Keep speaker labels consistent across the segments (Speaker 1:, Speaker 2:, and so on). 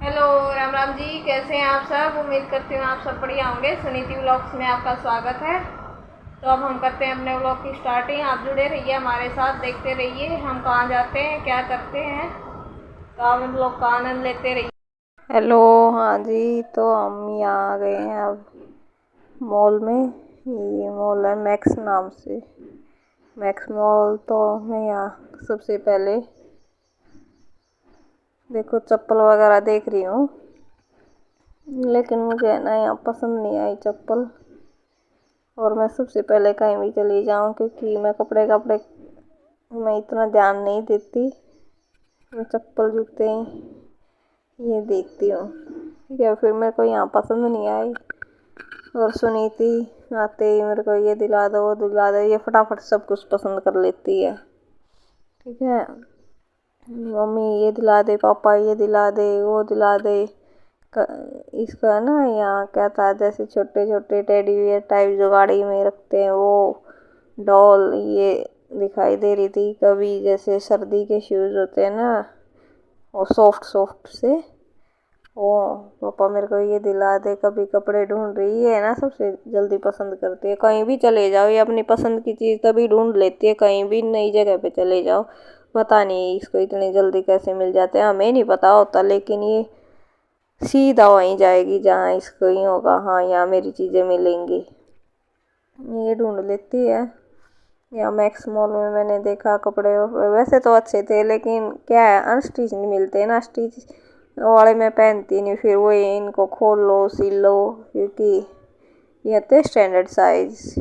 Speaker 1: Hello, Ram Ram ji. कैसे हैं आप सब? उम्मीद करती हूँ आप सब बढ़िया होंगे। सुनीति व्लॉग्स में आपका स्वागत है। तो अब हम करते हैं अपने व्लॉग की स्टार्टिंग। आप जुड़े रहिए हमारे साथ, देखते रहिए हम कहाँ जाते हैं, क्या करते हैं। तो आप हम लोग का आनंद लेते रहिए। हेलो, हाँ जी। तो हम यहाँ आ गए हैं अब मॉल में। ये मॉल है मैक्स नाम से, मैक्स मॉल। तो मैं यहाँ सबसे पहले देखो चप्पल वगैरह देख रही हूँ, लेकिन मुझे है ना यहाँ पसंद नहीं आई चप्पल। और मैं सबसे पहले कहीं भी चली जाऊँ, क्योंकि मैं कपड़े कपड़े मैं इतना ध्यान नहीं देती। मैं चप्पल जूते ये देखती हूँ। ठीक है, फिर मेरे को यहाँ पसंद नहीं आई। और सुनीति आते ही मेरे को ये दिला दो वो दिला दो, ये फटाफट सब कुछ पसंद कर लेती है। ठीक है, मम्मी ये दिला दे, पापा ये दिला दे, वो दिला दे। इसका ना यहाँ क्या था, जैसे छोटे छोटे टेडी बियर टाइप जो गाड़ी में रखते हैं वो डॉल ये दिखाई दे रही थी। कभी जैसे सर्दी के शूज होते हैं ना, वो सॉफ्ट सॉफ्ट से, वो पापा मेरे को ये दिला दे। कभी कपड़े ढूंढ रही है ना, सबसे जल्दी पसंद करती है। कहीं भी चले जाओ ये अपनी पसंद की चीज़ तभी ढूंढ लेती है। कहीं भी नई जगह पे चले जाओ, पता नहीं इसको इतनी जल्दी कैसे मिल जाते हैं, हमें नहीं पता होता। लेकिन ये सीधा वहीं जाएगी जहाँ इसको ही होगा, हाँ यहाँ मेरी चीज़ें मिलेंगी, ये ढूंढ लेती है। यहाँ मैक्स मॉल में मैंने देखा कपड़े वैसे तो अच्छे थे, लेकिन क्या है अनस्टिच नहीं मिलते ना। स्टिच वाले मैं पहनती नहीं, फिर वो इनको खोल लो सिल लो, क्योंकि ये आते स्टैंडर्ड साइज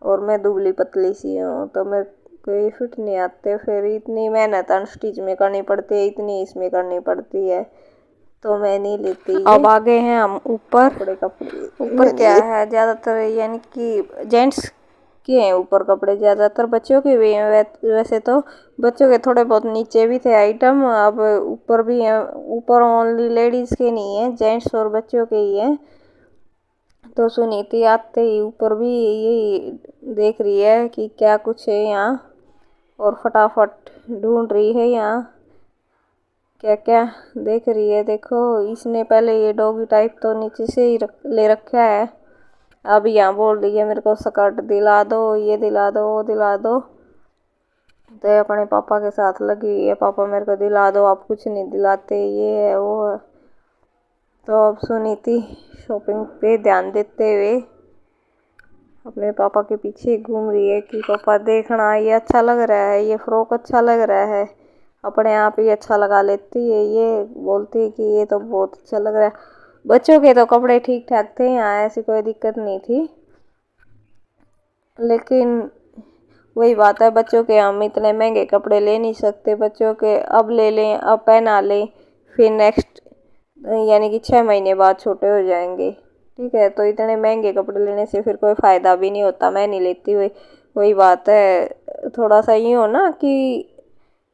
Speaker 1: और मैं दुबली पतली सी हूँ, तो मेरे को ये फिट नहीं आते। फिर इतनी मेहनत अनस्टिच में करनी पड़ती है, इतनी इसमें करनी पड़ती है, तो मैं नहीं लेती। अब आ गए हैं हम ऊपर। कपड़े कपड़े ऊपर क्या है, ज़्यादातर यानी कि जेंट्स के हैं ऊपर कपड़े, ज़्यादातर बच्चों के भी हैं। वैसे तो बच्चों के थोड़े बहुत नीचे भी थे आइटम, अब ऊपर भी हैं। ऊपर ओनली लेडीज़ के नहीं है, जेंट्स और बच्चों के ही हैं। तो सुनीति आते ही ऊपर भी यही देख रही है कि क्या कुछ है यहाँ, और फटाफट ढूंढ रही है यहाँ क्या क्या देख रही है। देखो इसने पहले ये डॉगी टाइप तो नीचे से ही ले रखा है, अब यहाँ बोल रही है मेरे को स्कर्ट दिला दो, ये दिला दो, वो दिला दो। तो अपने पापा के साथ लगी हुई है, पापा मेरे को दिला दो, आप कुछ नहीं दिलाते, ये है वो है। तो अब सुनीति शॉपिंग पे ध्यान देते हुए अपने पापा के पीछे घूम रही है कि पापा देखना ये अच्छा लग रहा है, ये फ्रॉक अच्छा लग रहा है। अपने आप ही अच्छा लगा लेती है, ये बोलती है कि ये तो बहुत अच्छा लग रहा है। बच्चों के तो कपड़े ठीक ठाक थे यहाँ, ऐसी कोई दिक्कत नहीं थी। लेकिन वही बात है, बच्चों के हम इतने महंगे कपड़े ले नहीं सकते। बच्चों के अब ले लें, अब पहना लें, फिर नेक्स्ट यानी कि 6 महीने बाद छोटे हो जाएंगे। ठीक है, तो इतने महंगे कपड़े लेने से फिर कोई फ़ायदा भी नहीं होता, मैं नहीं लेती। वही बात है, थोड़ा सा ये हो ना कि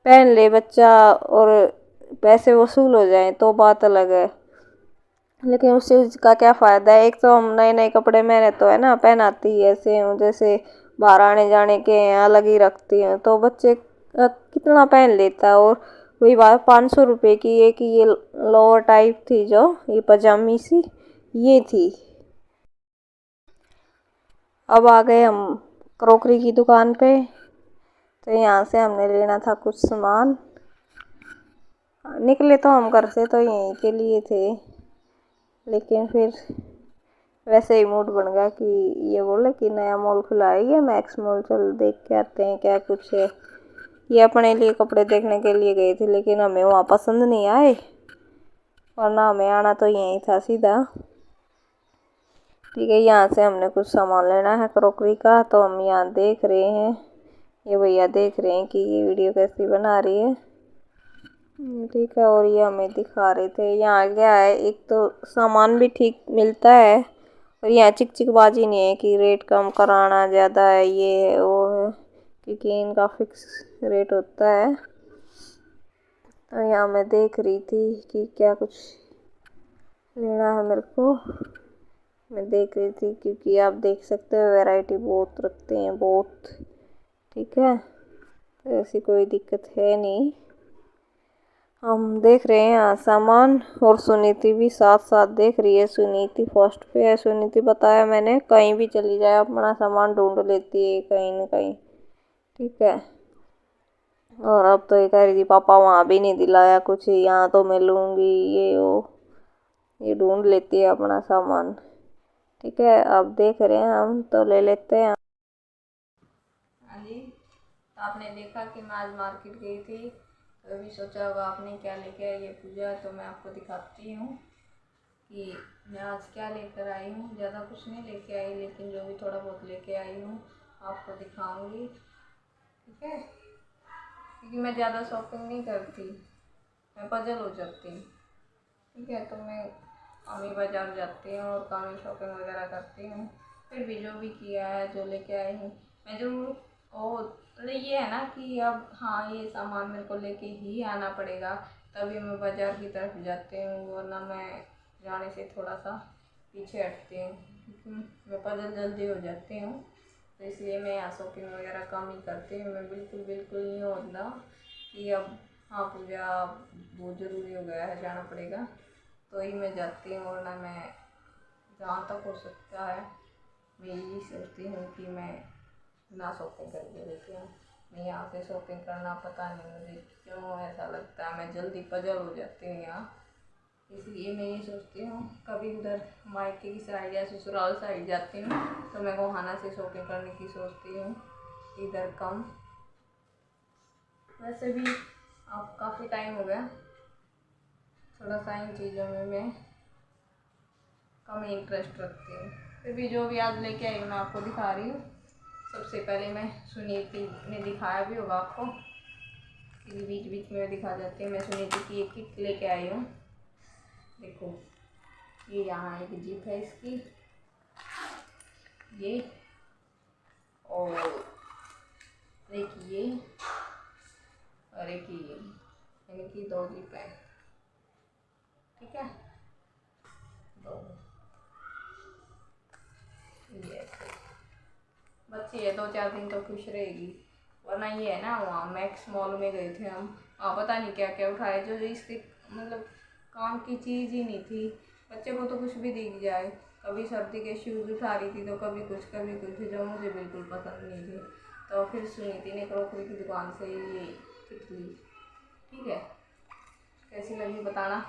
Speaker 1: पहन ले बच्चा और पैसे वसूल हो जाएं तो बात अलग है। लेकिन उस चीज़ का क्या फ़ायदा है। एक तो हम नए नए कपड़े मैंने तो है ना पहनाती ऐसे हूँ, जैसे बाहर आने जाने के अलग ही रखती हूँ, तो बच्चे कितना पहन लेता है। और वही बात, 500 रुपये की एक ये लोअर टाइप थी, जो ये पजामी सी ये थी। अब आ गए हम क्रॉकरी की दुकान पे। तो यहाँ से हमने लेना था कुछ सामान। निकले तो हम घर से तो यहीं के लिए थे, लेकिन फिर वैसे ही मूड बन गया कि ये बोले कि नया मॉल खुला है ये मैक्स मॉल, चल देख के आते हैं क्या कुछ है। ये अपने लिए कपड़े देखने के लिए गए थे, लेकिन हमें वहाँ पसंद नहीं आए, वरना हमें आना तो यहीं था सीधा। ठीक है, यहाँ से हमने कुछ सामान लेना है क्रॉकरी का, तो हम यहाँ देख रहे हैं, ये भैया देख रहे हैं कि ये वीडियो कैसी बना रही है। ठीक है, और ये हमें दिखा रहे थे। यहाँ क्या है, एक तो सामान भी ठीक मिलता है, और यहाँ चिकचिकबाजी नहीं है कि रेट कम कराना ज़्यादा है, ये है वो है, क्योंकि इनका फिक्स रेट होता है। तो यहाँ मैं देख रही थी कि क्या कुछ लेना है मेरे को, मैं देख रही थी, क्योंकि आप देख सकते हो वैरायटी बहुत रखते हैं, बहुत। ठीक है, तो ऐसी कोई दिक्कत है नहीं। हम देख रहे हैं यहाँ सामान, और सुनीति भी साथ साथ देख रही है। सुनीति फर्स्ट पे है। सुनीति बताया मैंने, कहीं भी चली जाए अपना सामान ढूंढ लेती है कहीं न कहीं। ठीक है। और अब तो ये कह रही थी पापा वहाँ भी नहीं दिलाया कुछ, यहाँ तो मैं लूँगी, ये वो, ये ढूंढ लेती है अपना सामान। ठीक है, अब देख रहे हैं हम, तो ले लेते हैं। हाँ जी, तो आपने देखा कि मैं आज मार्केट गई थी, तो अभी सोचा होगा आपने क्या लेके आई है पूजा, तो मैं आपको दिखाती हूँ कि मैं आज क्या लेकर आई हूँ। ज़्यादा कुछ नहीं लेके आई, लेकिन जो भी थोड़ा बहुत लेके आई हूँ आपको दिखाऊंगी। ठीक है, क्योंकि मैं ज़्यादा शॉपिंग नहीं करती, मैं पजल हो जाती हूँ। ठीक है, तो मैं कम ही बाज़ार जाती हूँ और कम ही शॉपिंग वगैरह करती हूँ। फिर भी जो भी किया है, जो लेके आई हूँ, मैं ज़रूर ये है ना कि अब हाँ, ये सामान मेरे को लेके ही आना पड़ेगा, तभी मैं बाज़ार की तरफ जाती हूँ, वरना मैं जाने से थोड़ा सा पीछे हटती हूँ, क्योंकि मैं पजल जल्दी हो जाती हूँ। तो इसलिए मैं यहाँ शॉपिंग वगैरह कम ही करती हूँ। मैं बिल्कुल नहीं होता कि अब हाँ पूजा बहुत ज़रूरी हो गया है, जाना पड़ेगा, तो ही मैं जाती हूँ, वरना मैं जहाँ तक हो सकता है मैं यही सोचती हूँ कि मैं ना शॉपिंग करके देती हूँ। मैं यहाँ से शॉपिंग करना, पता नहीं मुझे क्यों ऐसा लगता है, मैं जल्दी पजल हो जाती हूँ यहाँ। इसलिए मैं ये सोचती हूँ, कभी उधर मायके की साइड या ससुराल साइड जाती हूँ तो मैं गोहाना से शॉपिंग करने की सोचती हूँ, इधर कम। वैसे भी अब काफ़ी टाइम हो गया, थोड़ा सा इन चीज़ों में मैं कम इंटरेस्ट रखती हूँ। फिर भी जो भी आज लेके आई हूँ मैं आपको दिखा रही हूँ। सबसे पहले मैं, सुनीति ने दिखाया भी होगा आपको, क्योंकि बीच बीच में दिखा जाती है। मैं सुनीति की एक किट लेके आई हूँ। देखो, ये यहाँ एक जिप है इसकी, ये, और एक ये, और एक ये, यानी कि 2 जिप है। ठीक है, दो, ये बच्ची है, 2-4 दिन तो खुश रहेगी। वरना ये है ना, वहाँ मैक्स मॉल में गए थे हम, वहाँ पता नहीं क्या क्या उठाए जो इसके मतलब काम की चीज़ ही नहीं थी। बच्चे को तो कुछ भी दिख जाए, कभी सर्दी के शूज़ उठा रही थी तो कभी कुछ जो मुझे बिल्कुल पसंद नहीं थे। तो फिर सुनीति ने क्रॉकरी की दुकान से ये किट ली। ठीक है, कैसी लगी बताना।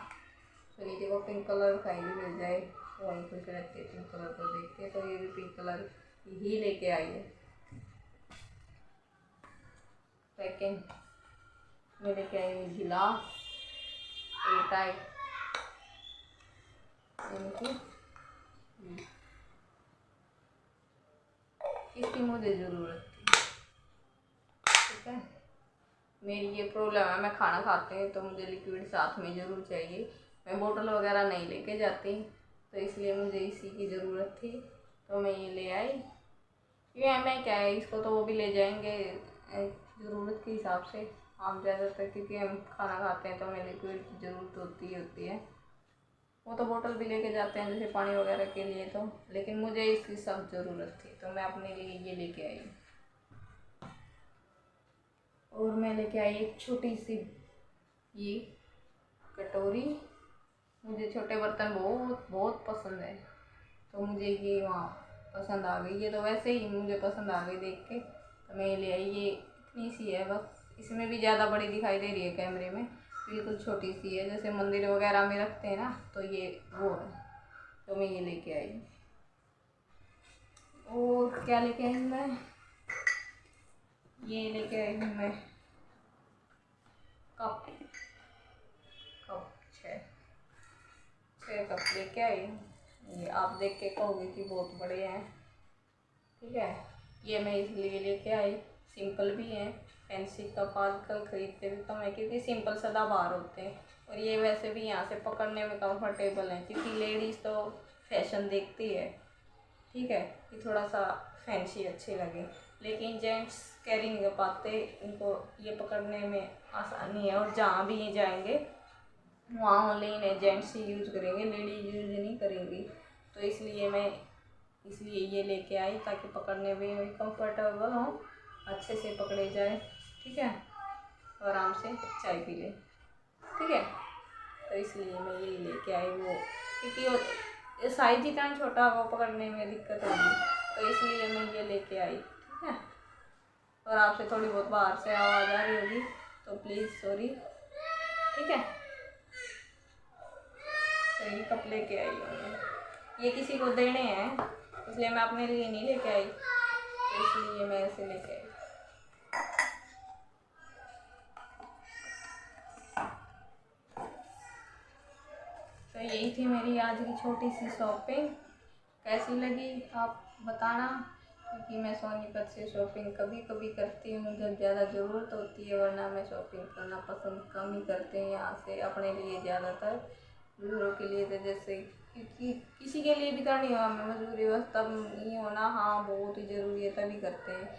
Speaker 1: सुनीति को पिंक कलर कहीं भी मिल जाए तो वहीं खुश रहती है पिंक कलर को देख के, तो ये भी पिंक कलर ही लेके आई है। सेकेंड मैं लेके आई हूँ गिलास, ए टाइप, इसकी मुझे ज़रूरत थी। ठीक है, मेरी ये प्रॉब्लम है, मैं खाना खाती हूँ तो मुझे लिक्विड साथ में ज़रूर चाहिए। मैं बोतल वगैरह नहीं लेके जाती, तो इसलिए मुझे इसी की ज़रूरत थी, तो मैं ये ले आई। ये मैं क्या है, इसको तो वो भी ले जाएंगे ज़रूरत के हिसाब से। हम ज़्यादातर क्योंकि हम खाना खाते हैं तो हमें लिक्विड की ज़रूरत होती है। वो तो बोतल भी लेके जाते हैं जैसे पानी वगैरह के लिए, तो लेकिन मुझे इसकी सब ज़रूरत थी, तो मैं अपने लिए ये लेके आई। और मैं लेके आई एक छोटी सी ये कटोरी। मुझे छोटे बर्तन बहुत बहुत पसंद है, तो मुझे ये वहाँ पसंद आ गई। ये तो वैसे ही मुझे पसंद आ गई देख के, तो मैं ले आई। ये इतनी सी है बस, इसमें भी ज़्यादा बड़ी दिखाई दे रही है कैमरे में, बिल्कुल छोटी सी है, जैसे मंदिर वगैरह में रखते हैं ना, तो ये वो है। तो मैं ये लेके आई। और क्या लेके आई मैं, ये लेके आई हूँ मैं कप। कप 6 कप लेके आई हूँ। ये आप देख के कहोगे कि बहुत बड़े हैं। ठीक है, ये मैं इसलिए लेके आई, सिंपल भी हैं। फैंसी कप आजकल खरीदते भी कम है, क्योंकि सिंपल सदाबहार होते हैं, और ये वैसे भी यहाँ से पकड़ने में कंफर्टेबल हैं, क्योंकि लेडीज़ तो फैशन देखती है। ठीक है, कि थोड़ा सा फैंसी अच्छे लगे, लेकिन जेंट्स कैरी नहीं कर पाते, इनको ये पकड़ने में आसानी है, और जहाँ भी ये जाएंगे वहाँ ओनली इन्हें जेंट्स ही यूज़ करेंगे, लेडीज यूज़ नहीं करेंगी। तो इसलिए ये लेके आई, ताकि पकड़ने में कंफर्टेबल हो, अच्छे से पकड़े जाए। ठीक है, और आराम से चाय पी ले। ठीक है। तो इसलिए मैं यही लेके आई वो, क्योंकि साइज इतना छोटा वो पकड़ने में दिक्कत होगी, तो इसलिए मैं ये लेके आई। ठीक है। और आपसे थोड़ी बहुत बाहर से आवाज़ आ रही होगी तो प्लीज़ सॉरी। ठीक है। तो ये कप लेके आई हूँ, ये किसी को देने हैं, इसलिए मैं अपने लिए नहीं लेके आई, तो इसलिए मैं ऐसे लेके आई। तो यही थी मेरी आज की छोटी सी शॉपिंग। कैसी लगी आप बताना, क्योंकि मैं सोनीपत से शॉपिंग कभी कभी करती हूँ जब ज़्यादा ज़रूरत होती है, वरना मैं शॉपिंग करना पसंद कम ही करते हैं यहाँ से अपने लिए ज़्यादातर। दूसरों के लिए तो जैसे क्योंकि किसी के लिए भी करनी हो हमें मजबूरी, बस तब नहीं होना, हाँ बहुत ही ज़रूरी है तभी करते हैं।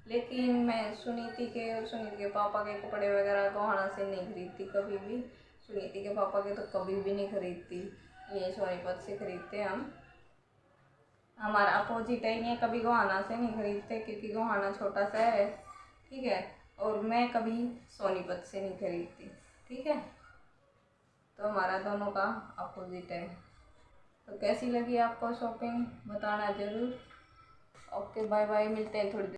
Speaker 1: लेकिन मैं सुनीति के पापा के कपड़े वगैरह गोहाना से नहीं खरीदती कभी भी। सुनीति के पापा के तो कभी भी नहीं खरीदती, ये सोनीपत से खरीदते हैं हम। हमारा अपोजिट है, ये कभी गोहाना से नहीं खरीदते क्योंकि गोहाना छोटा सा है। ठीक है। और मैं कभी सोनीपत से नहीं खरीदती। ठीक है। तो हमारा दोनों का अपोजिट है। तो कैसी लगी आपको शॉपिंग बताना ज़रूर। ओके बाय बाय, मिलते हैं थोड़ी देर।